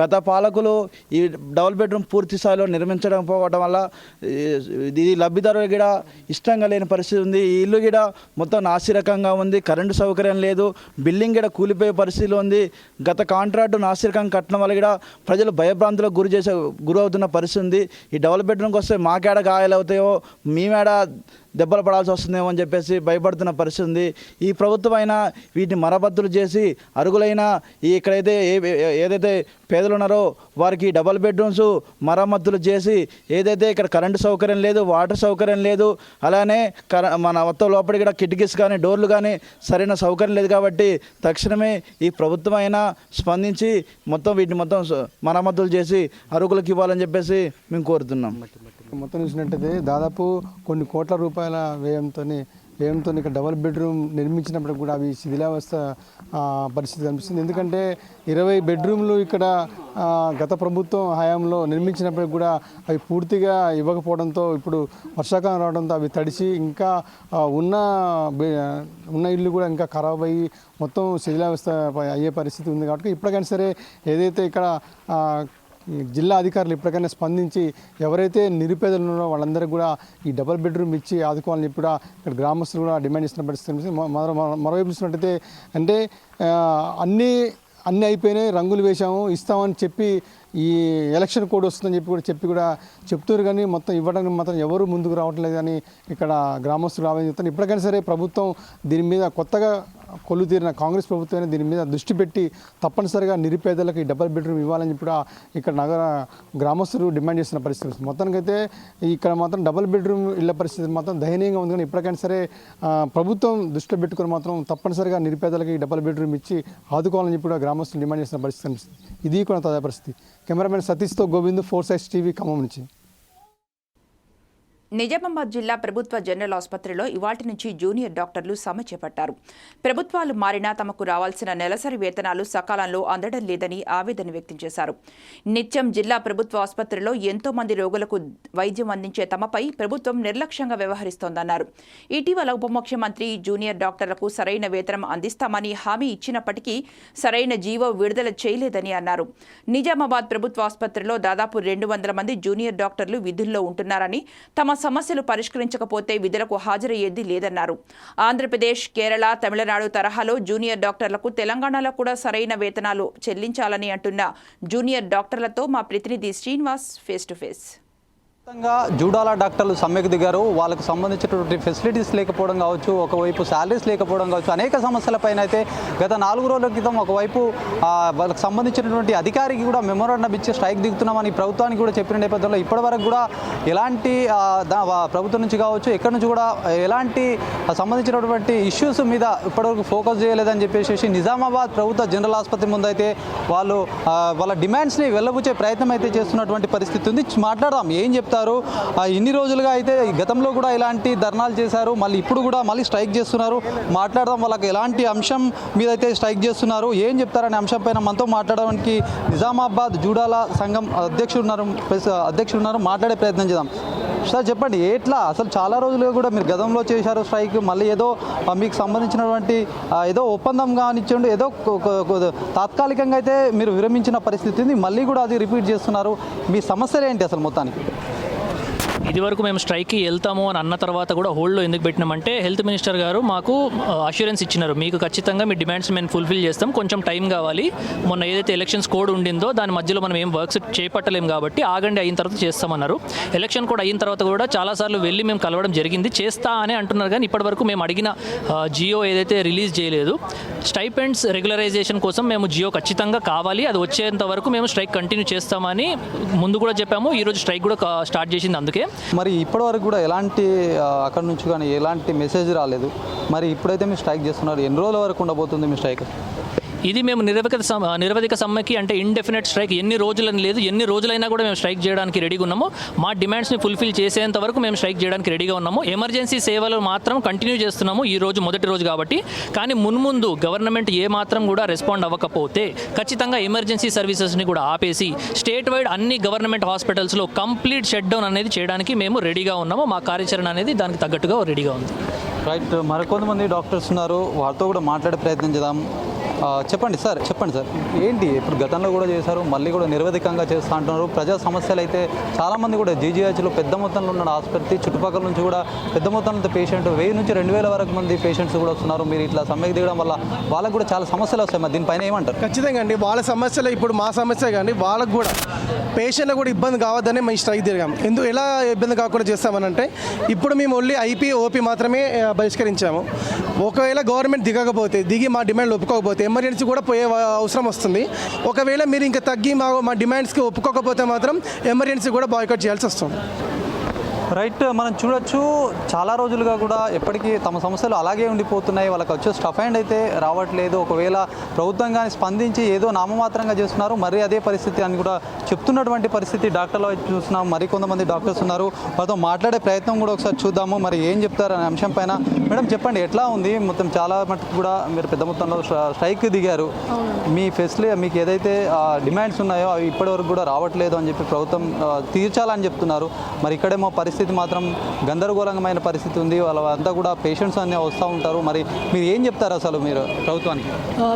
గత పాలకులు ఈ డబుల్ బెడ్రూమ్ పూర్తి స్థాయిలో నిర్మించడం పోవడం వల్ల ఇది లబ్ధిదారులు కూడా ఇష్టంగా లేని పరిస్థితి ఉంది. ఈ ఇల్లు కూడా మొత్తం నాసిరకంగా ఉంది, కరెంటు సౌకర్యం లేదు, బిల్డింగ్ కూడా కూలిపోయే పరిస్థితిలో ఉంది. గత కాంట్రాక్టు నాసిరకంగా కట్టడం వల్ల కూడా ప్రజలు భయభ్రాంతులకు గురవుతున్న పరిస్థితి ఉంది. ఈ డబుల్ బెడ్రూమ్కి వస్తే మాకేడ గాయాలు అవుతాయో, మేమేడ దెబ్బలు పడాల్సి వస్తుందేమో అని చెప్పేసి భయపడుతున్న పరిస్థితి ఉంది. ఈ ప్రభుత్వం అయినా వీటిని మరమ్మతులు చేసి అరుగులైన ఇక్కడైతే ఏదైతే పేదలు ఉన్నారో వారికి డబుల్ బెడ్రూమ్స్ మరమ్మతులు చేసి, ఏదైతే ఇక్కడ కరెంటు సౌకర్యం లేదు, వాటర్ సౌకర్యం లేదు, అలానే మన మొత్తం లోపలికి కూడా కిటికీస్ కానీ డోర్లు కానీ సరైన సౌకర్యం లేదు. కాబట్టి తక్షణమే ఈ ప్రభుత్వం అయినా స్పందించి వీటిని మొత్తం మరమ్మతులు చేసి అరుగులకు ఇవ్వాలని చెప్పేసి మేము కోరుతున్నాం.
మొత్తం చూసినట్టయితే దాదాపు కొన్ని కోట్ల రూపాయల వ్యయంతో ఇక్కడ డబుల్ బెడ్రూమ్ నిర్మించినప్పుడు కూడా అవి శిథిలావస్థ పరిస్థితి కనిపిస్తుంది. ఎందుకంటే 20 బెడ్రూమ్లు ఇక్కడ గత ప్రభుత్వం హయాంలో నిర్మించినప్పటికి కూడా అవి పూర్తిగా ఇవ్వకపోవడంతో ఇప్పుడు వర్షాకాలం రావడంతో అవి తడిసి ఇంకా ఉన్న ఇల్లు కూడా ఇంకా ఖరాబ్ అయ్యి మొత్తం శిథిలావస్థ అయ్యే పరిస్థితి ఉంది. కాబట్టి ఇప్పటికైనా సరే ఏదైతే ఇక్కడ జిల్లా అధికారులు ఇప్పటికైనా స్పందించి ఎవరైతే నిరుపేదలు ఉన్నారో వాళ్ళందరికీ కూడా ఈ డబుల్ బెడ్రూమ్ ఇచ్చి ఆదుకోవాలని చెప్పి కూడా ఇక్కడ గ్రామస్తులు కూడా డిమాండ్ చేస్తున్న పరిస్థితి. మరోవైపు చూసినట్టయితే అంటే అన్ని అన్నీ అయిపోయినాయి, రంగులు వేసాము, ఇస్తామని చెప్పి ఈ ఎలక్షన్ కోడ్ వస్తుందని చెప్పి కూడా చెప్తున్నారు, కానీ మొత్తం ఇవ్వడానికి మాత్రం ఎవరు ముందుకు రావట్లేదు అని ఇక్కడ గ్రామస్తులు రావాలని చెప్తాను. ఇప్పటికైనా సరే ప్రభుత్వం దీని మీద కొత్తగా కొల్లు తీరిన కాంగ్రెస్ ప్రభుత్వమే దీని మీద దృష్టి పెట్టి తప్పనిసరిగా నిరుపేదలకు డబుల్ బెడ్రూమ్ ఇవ్వాలని చెప్పి కూడా ఇక్కడ గ్రామస్తులు డిమాండ్ చేస్తున్న పరిస్థితి వస్తుంది. మొత్తానికైతే ఇక్కడ మాత్రం డబుల్ బెడ్రూమ్ ఇళ్ల పరిస్థితి మాత్రం దయనీయంగా ఉంది. కానీ ఇప్పటికైనా సరే ప్రభుత్వం దృష్టిలో పెట్టుకుని మాత్రం తప్పనిసరిగా నిరుపేదలకి డబుల్ బెడ్రూమ్ ఇచ్చి ఆదుకోవాలని చెప్పి కూడా గ్రామస్తులు డిమాండ్ చేస్తున్న పరిస్థితి అనిపిస్తుంది. ఇది కూడా తాజా పరిస్థితి. కెమెరామెన్ సతీష్తో గోవింద్, 4 Sides టీవీ, ఖమ్మం నుంచి.
నిజామాబాద్ జిల్లా ప్రభుత్వ జనరల్ ఆసుపత్రిలో ఇవాల్టి నుంచి జూనియర్ డాక్టర్లు సమ్మె చేపట్టారు. ప్రభుత్వాలు మారినా తమకు రావాల్సిన నెలసరి వేతనాలు సకాలంలో అందడం లేదని ఆవేదన వ్యక్తం చేశారు. నిత్యం జిల్లా ప్రభుత్వ ఆసుపత్రిలో ఎంతో మంది రోగులకు వైద్యం అందించే తమపై ప్రభుత్వం నిర్లక్ష్యంగా వ్యవహరిస్తోందన్నారు. ఇటీవల ఉప ముఖ్యమంత్రి జూనియర్ డాక్టర్లకు సరైన వేతనం అందిస్తామని హామీ ఇచ్చినప్పటికీ సరైన జీవో విడుదల చేయలేదని అన్నారు. నిజామాబాద్ ప్రభుత్వ ఆసుపత్రిలో దాదాపు 200 మంది జూనియర్ డాక్టర్లు విధుల్లో ఉంటున్నారని, తమ సమస్యలు పరిష్కరించకపోతే విధులకు హాజరయ్యేది లేదన్నారు. ఆంధ్రప్రదేశ్, కేరళ, తమిళనాడు తరహాలో జూనియర్ డాక్టర్లకు తెలంగాణలో కూడా సరైన వేతనాలు చెల్లించాలని అంటున్న జూనియర్ డాక్టర్లతో మా ప్రతినిధి శ్రీనివాస్ ఫేస్ టు ఫేస్.
మొత్తంగా జూడాల డాక్టర్లు సమ్మెకు దిగారు. వాళ్ళకు సంబంధించినటువంటి ఫెసిలిటీస్ లేకపోవడం కావచ్చు, ఒకవైపు శాలరీస్ లేకపోవడం కావచ్చు, అనేక సమస్యలపైన అయితే గత 4 రోజుల క్రితం ఒకవైపు వాళ్ళకి సంబంధించినటువంటి అధికారికి కూడా మెమోరాండం ఇచ్చి స్ట్రైక్ దిగుతున్నామని ప్రభుత్వానికి కూడా చెప్పిన నేపథ్యంలో ఇప్పటివరకు కూడా ఎలాంటి ప్రభుత్వం నుంచి కావచ్చు, ఎక్కడి నుంచి కూడా ఎలాంటి సంబంధించినటువంటి ఇష్యూస్ మీద ఇప్పటివరకు ఫోకస్ చేయలేదని చెప్పేసి నిజామాబాద్ ప్రభుత్వ జనరల్ ఆసుపత్రి ముందు అయితే వాళ్ళు వాళ్ళ డిమాండ్స్ని వెళ్ళబుచ్చే ప్రయత్నం అయితే చేస్తున్నటువంటి పరిస్థితి ఉంది. మాట్లాడదాం, ఏం చెప్తారు. ఇన్ని రోజులుగా అయితే గతంలో కూడా ఇలాంటి ధర్నాలు చేశారు, మళ్ళీ ఇప్పుడు కూడా మళ్ళీ స్ట్రైక్ చేస్తున్నారు. మాట్లాడదాం, వాళ్ళకి ఎలాంటి అంశం మీద అయితే స్ట్రైక్ చేస్తున్నారు, ఏం చెప్తారనే అంశం పైన మనతో మాట్లాడడానికి నిజామాబాద్ జూడాల సంఘం అధ్యక్షుడు ఉన్నారు. మాట్లాడే ప్రయత్నం చేద్దాం. సార్ చెప్పండి, ఎట్లా అసలు చాలా రోజులుగా కూడా మీరు గతంలో చేశారు స్ట్రైక్, మళ్ళీ ఏదో మీకు సంబంధించినటువంటి ఏదో ఒప్పందం కానిచ్చండి, ఏదో తాత్కాలికంగా అయితే మీరు విరమించిన పరిస్థితి ఉంది, మళ్ళీ కూడా అది రిపీట్ చేస్తున్నారు. మీ సమస్యలు ఏంటి అసలు మొత్తానికి?
ఇదివరకు మేము స్ట్రైక్కి వెళ్తాము అని అన్న తర్వాత కూడా హోల్డ్లో ఎందుకు పెట్టినామంటే హెల్త్ మినిస్టర్ గారు మాకు అష్యూరెన్స్ ఇచ్చినారు, మీకు ఖచ్చితంగా మీ డిమాండ్స్ మేము ఫుల్ఫిల్ చేస్తాం, కొంచెం టైం కావాలి, మొన్న ఏదైతే ఎలక్షన్స్ కోడ్ ఉండిందో దాని మధ్యలో మనం ఏం వర్క్స్ చేపట్టలేం కాబట్టి ఆగండి, అయిన తర్వాత చేస్తామన్నారు. ఎలక్షన్ కోడ్ అయిన తర్వాత కూడా చాలాసార్లు వెళ్ళి మేము కలవడం జరిగింది, చేస్తా అని అంటున్నారు. కానీ ఇప్పటివరకు మేము అడిగిన జియో ఏదైతే రిలీజ్ చేయలేదు. స్టైపెండ్స్ రెగ్యులరైజేషన్ కోసం మేము జియో ఖచ్చితంగా కావాలి, అది వచ్చేంత వరకు మేము స్ట్రైక్ కంటిన్యూ చేస్తామని ముందు కూడా చెప్పాము. ఈరోజు స్ట్రైక్ కూడా స్టార్ట్ చేసింది. అందుకే
మరి ఇప్పటివరకు కూడా ఎలాంటి అక్కడ నుంచి కానీ ఎలాంటి మెసేజ్ రాలేదు. మరి ఇప్పుడైతే మీరు స్ట్రైక్ చేస్తున్నారు, ఎన్ని రోజుల వరకు ఉండబోతుంది మీ స్ట్రైక్?
ఇది మేము నిరవధిక సమ్మెకి అంటే ఇండెఫినెట్ స్ట్రైక్, ఎన్ని రోజులని లేదు, ఎన్ని రోజులైనా కూడా మేము స్ట్రైక్ చేయడానికి రెడీగా ఉన్నాము. మా డిమాండ్స్ని ఫుల్ఫిల్ చేసేంత వరకు మేము స్ట్రైక్ చేయడానికి రెడీగా ఉన్నాము. ఎమర్జెన్సీ సేవలు మాత్రం కంటిన్యూ చేస్తున్నాము, ఈ రోజు మొదటి రోజు కాబట్టి. కానీ మున్ముందు గవర్నమెంట్ ఏ మాత్రం కూడా రెస్పాండ్ అవ్వకపోతే ఖచ్చితంగా ఎమర్జెన్సీ సర్వీసెస్ని కూడా ఆపేసి స్టేట్ వైడ్ అన్ని గవర్నమెంట్ హాస్పిటల్స్లో కంప్లీట్ షట్ డౌన్ అనేది చేయడానికి మేము రెడీగా ఉన్నాము. మా కార్యాచరణ అనేది దానికి తగ్గట్టుగా రెడీగా ఉంది.
రైట్, మరికొంతమంది డాక్టర్స్ ఉన్నారు, వారితో కూడా మాట్లాడే ప్రయత్నం చేద్దాం. చెప్పండి సార్ ఏంటి ఇప్పుడు గతంలో కూడా చేశారు, మళ్ళీ కూడా నిరవధికంగా చేస్తూ అంటున్నారు. ప్రజా సమస్యలు అయితే చాలామంది కూడా జీజీహెచ్లో పెద్ద మొత్తంలో ఉన్న ఆసుపత్రి చుట్టుపక్కల నుంచి కూడా పెద్ద మొత్తంలో పేషెంట్ 1000 నుంచి 2000 వరకు మంది పేషెంట్స్ కూడా వస్తున్నారు. మీరు ఇట్లా సమ్మెకి దిగడం వల్ల వాళ్ళకు కూడా చాలా సమస్యలు వస్తాయి. మరి దీనిపైన ఏమంటారు?
ఖచ్చితంగా అండి, వాళ్ళ సమస్యలు ఇప్పుడు మా సమస్య కానీ వాళ్ళకు కూడా పేషెంట్లకు కూడా ఇబ్బంది కావద్దని మేము స్ట్రైక్ తిరిగాం. ఎలా ఇబ్బంది కాకుండా చేస్తామనంటే ఇప్పుడు మేము ఓన్లీ ఐపీ ఓపీ మాత్రమే బహిష్కరించాము. ఒకవేళ గవర్నమెంట్ దిగి మా డిమాండ్లు ఒప్పుకోకపోతే ఎమర్జెన్సీ కూడా పోయే అవసరం వస్తుంది. ఒకవేళ మీరు ఇంకా తగ్గి మా డిమాండ్స్కి ఒప్పుకోకపోతే మాత్రం ఎమర్జెన్సీ కూడా బాయ్కాట్ చేయాల్సి వస్తుంది.
రైట్, మనం చూడొచ్చు చాలా రోజులుగా కూడా ఎప్పటికీ తమ సమస్యలు అలాగే ఉండిపోతున్నాయి. వాళ్ళకి వచ్చే స్టఫ్ హ్యాండ్ అయితే రావట్లేదు. ఒకవేళ ప్రభుత్వం కానీ స్పందించి ఏదో నామమాత్రంగా చేస్తున్నారు, మరి అదే పరిస్థితి అని కూడా చెప్తున్నటువంటి పరిస్థితి డాక్టర్లు చూస్తున్నాం. మరి కొంతమంది డాక్టర్స్ ఉన్నారు, వారితో మాట్లాడే ప్రయత్నం కూడా ఒకసారి చూద్దాము. మరి ఏం చెప్తారు అనే అంశం పైన. మేడం చెప్పండి, ఎట్లా ఉంది మొత్తం? చాలా మటుకు కూడా మీరు పెద్ద మొత్తంలో స్ట్రైక్ దిగారు. మీ ఫెసిలిటీ మీకు ఏదైతే డిమాండ్స్ ఉన్నాయో అవి ఇప్పటివరకు కూడా రావట్లేదు అని చెప్పి ప్రభుత్వం తీర్చాలని చెప్తున్నారు. మరి ఇక్కడేమో పరిస్థితి పరిస్థితి మాత్రం గందరగోళమైన పరిస్థితి ఉంది. వాళ్ళంతా కూడా పేషెంట్స్ అన్నీ వస్తూ ఉంటారు. మరి మీరు ఏం చెప్తారు అసలు మీరు ప్రభుత్వానికి?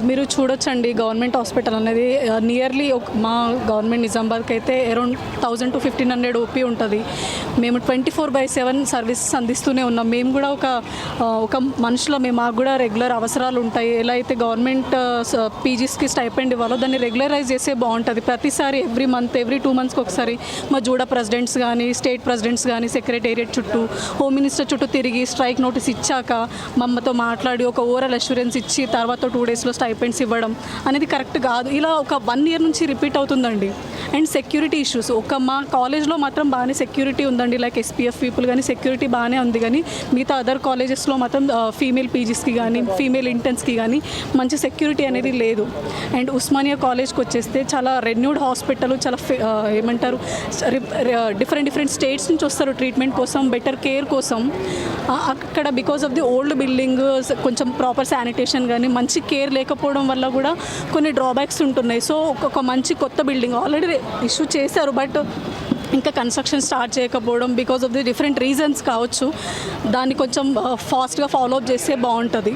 మీరు చూడొచ్చండి, గవర్నమెంట్ హాస్పిటల్ అనేది నియర్లీ మా గవర్నమెంట్ నిజామాబాద్కి అయితే అరౌండ్ 1000 to 1500 ఓపీ ఉంటుంది. మేము 24/7 సర్వీసెస్ అందిస్తూనే ఉన్నాం. మేము కూడా ఒక మనుషుల మాకు కూడా రెగ్యులర్ అవసరాలు ఉంటాయి. ఎలా అయితే గవర్నమెంట్ పీజీస్కి స్టైపెండ్ ఇవ్వాలో దాన్ని రెగ్యులరైజ్ చేస్తే బాగుంటుంది. ప్రతిసారి ఎవ్రీ మంత్, ఎవ్రీ 2 months ఒకసారి మా జూడా ప్రెసిడెంట్స్ కానీ, స్టేట్ ప్రెసిడెంట్స్ కానీ, సెక్రటేరియట్ చుట్టూ, హోమ్ మినిస్టర్ చుట్టూ తిరిగి స్ట్రైక్ నోటీస్ ఇచ్చాక మమ్మతో మాట్లాడి ఒక ఓవరాల్ అష్యూరెన్స్ ఇచ్చి తర్వాత 2 daysలో స్టైపెండ్స్ ఇవ్వడం అనేది కరెక్ట్ కాదు. ఇలా ఒక 1 year నుంచి రిపీట్ అవుతుందండి. అండ్ సెక్యూరిటీ ఇష్యూస్, మా కాలేజ్లో మాత్రం బాగానే సెక్యూరిటీ ఉందండి. లైక్ SPF పీపుల్ కానీ సెక్యూరిటీ బాగానే ఉంది. కానీ మిగతా అదర్ కాలేజెస్లో మాత్రం ఫీమేల్ పీజీస్కి కానీ, ఫీమేల్ ఇంటర్న్స్కి కానీ మంచి సెక్యూరిటీ అనేది లేదు. అండ్ ఉస్మానియా కాలేజ్కి వచ్చేస్తే చాలా రెన్యూడ్ హాస్పిటల్, చాలా ఏమంటారు డిఫరెంట్ స్టేట్స్ నుంచి వస్తారు ట్రీట్మెంట్ కోసం, బెటర్ కేర్ కోసం. అక్కడ because of the old building, కొంచెం ప్రాపర్ శానిటేషన్ కానీ మంచి కేర్ లేకపోవడం వల్ల కూడా కొన్ని డ్రాబ్యాక్స్ ఉంటున్నాయి. సో ఒక మంచి కొత్త బిల్డింగ్ ఆల్రెడీ ఇష్యూ చేశారు, బట్ ఇంకా కన్స్ట్రక్షన్ స్టార్ట్ చేయకపోవడం because of the different reasons కావచ్చు. దాన్ని కొంచెం ఫాస్ట్గా ఫాలోఅప్ చేస్తే బాగుంటుంది.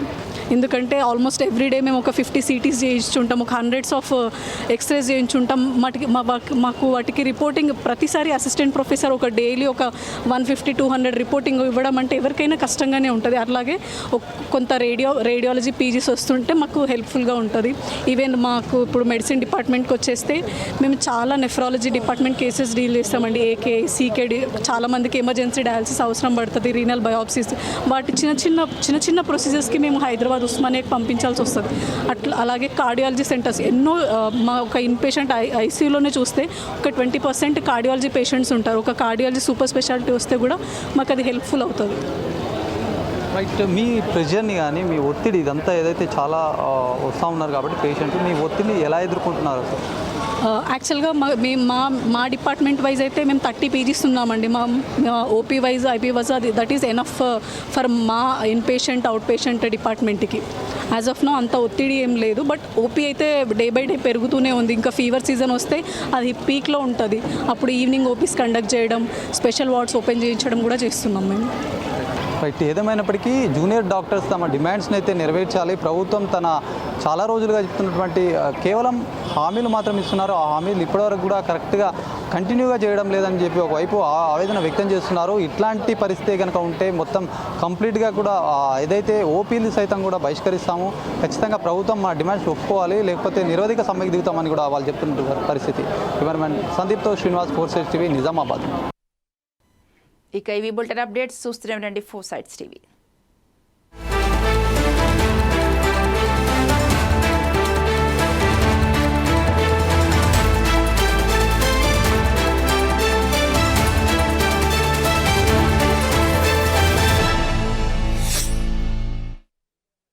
ఎందుకంటే ఆల్మోస్ట్ ఎవ్రీడే మేము ఒక 50 CTs చేయించుంటాం, ఒక 100s of ఎక్స్రేస్ చేయించుంటాం. మాకు వాటికి రిపోర్టింగ్ ప్రతిసారి అసిస్టెంట్ ప్రొఫెసర్ ఒక డైలీ ఒక 150-200 రిపోర్టింగ్ ఇవ్వడం అంటే ఎవరికైనా కష్టంగానే ఉంటుంది. అలాగే కొంత రేడియాలజీ పీజీస్ వస్తుంటే మాకు హెల్ప్ఫుల్గా ఉంటుంది. ఈవెన్ మాకు ఇప్పుడు మెడిసిన్ డిపార్ట్మెంట్కి వచ్చేస్తే మేము చాలా నెఫ్రాలజీ డిపార్ట్మెంట్ కేసెస్ డీల్ చేస్తామండి. AK, CK, చాలామందికి ఎమర్జెన్సీ డయాలసిస్ అవసరం పడుతుంది, రీనల్ బయాప్సీస్, వాటి చిన్న ప్రొసీజర్స్కి మేము హైదరాబాద్ ఉస్మానియాకి పంపించాల్సి వస్తుంది. అలాగే కార్డియాలజీ సెంటర్స్ ఎన్నో, మా ఒక ఇన్పేషెంట్ ICUలోనే చూస్తే ఒక 20% కార్డియాలజీ పేషెంట్స్ ఉంటారు. ఒక కార్డియాలజీ సూపర్ స్పెషాలిటీ వస్తే కూడా మాకు అది హెల్ప్ఫుల్ అవుతుంది.
రైట్, మీ ప్రెషర్ని కానీ మీ ఒత్తిడి ఇదంతా ఏదైతే చాలా వస్తూ ఉన్నారు కాబట్టి పేషెంట్, మీ ఒత్తిడిని ఎలా ఎదుర్కొంటున్నారు?
యాక్చువల్గా మా డిపార్ట్మెంట్ వైజ్ అయితే మేము 30 PGs ఉన్నామండి. మా OP wise, IP wise that is enough for మా ఇన్పేషెంట్, అవుట్ పేషెంట్ డిపార్ట్మెంట్కి. యాజ్ ఆఫ్ నో అంత ఒత్తిడి ఏం లేదు, బట్ OP అయితే డే బై డే పెరుగుతూనే ఉంది. ఇంకా ఫీవర్ సీజన్ వస్తే అది పీక్లో ఉంటుంది. అప్పుడు ఈవినింగ్ OPs కండక్ట్ చేయడం, స్పెషల్ వార్డ్స్ ఓపెన్ చేయించడం కూడా చేస్తున్నాం మేము.
రైట్, ఏదేమైనప్పటికీ జూనియర్ డాక్టర్స్ తమ డిమాండ్స్ని అయితే నెరవేర్చాలి. ప్రభుత్వం తన చాలా రోజులుగా చెప్తున్నటువంటి కేవలం హామీలు మాత్రం ఇస్తున్నారు. ఆ హామీలు ఇప్పటివరకు కూడా కరెక్ట్గా కంటిన్యూగా చేయడం లేదని చెప్పి ఒకవైపు ఆవేదన వ్యక్తం చేస్తున్నారు. ఇట్లాంటి పరిస్థితి కనుక ఉంటే మొత్తం కంప్లీట్గా కూడా ఏదైతే OPలు సైతం కూడా బహిష్కరిస్తాము, ఖచ్చితంగా ప్రభుత్వం మా డిమాండ్స్ ఒప్పుకోవాలి, లేకపోతే నిరోధిక సమ్మెకు దిగుతామని కూడా వాళ్ళు చెప్తున్న పరిస్థితి. కెమెరామెన్ సందీప్తో శ్రీనివాస్, 4 Sides TV, నిజామాబాద్.
ఇక ఇవి బులెటిన్ అప్డేట్స్ చూస్తూనే ఉండండి 4 Sides TV.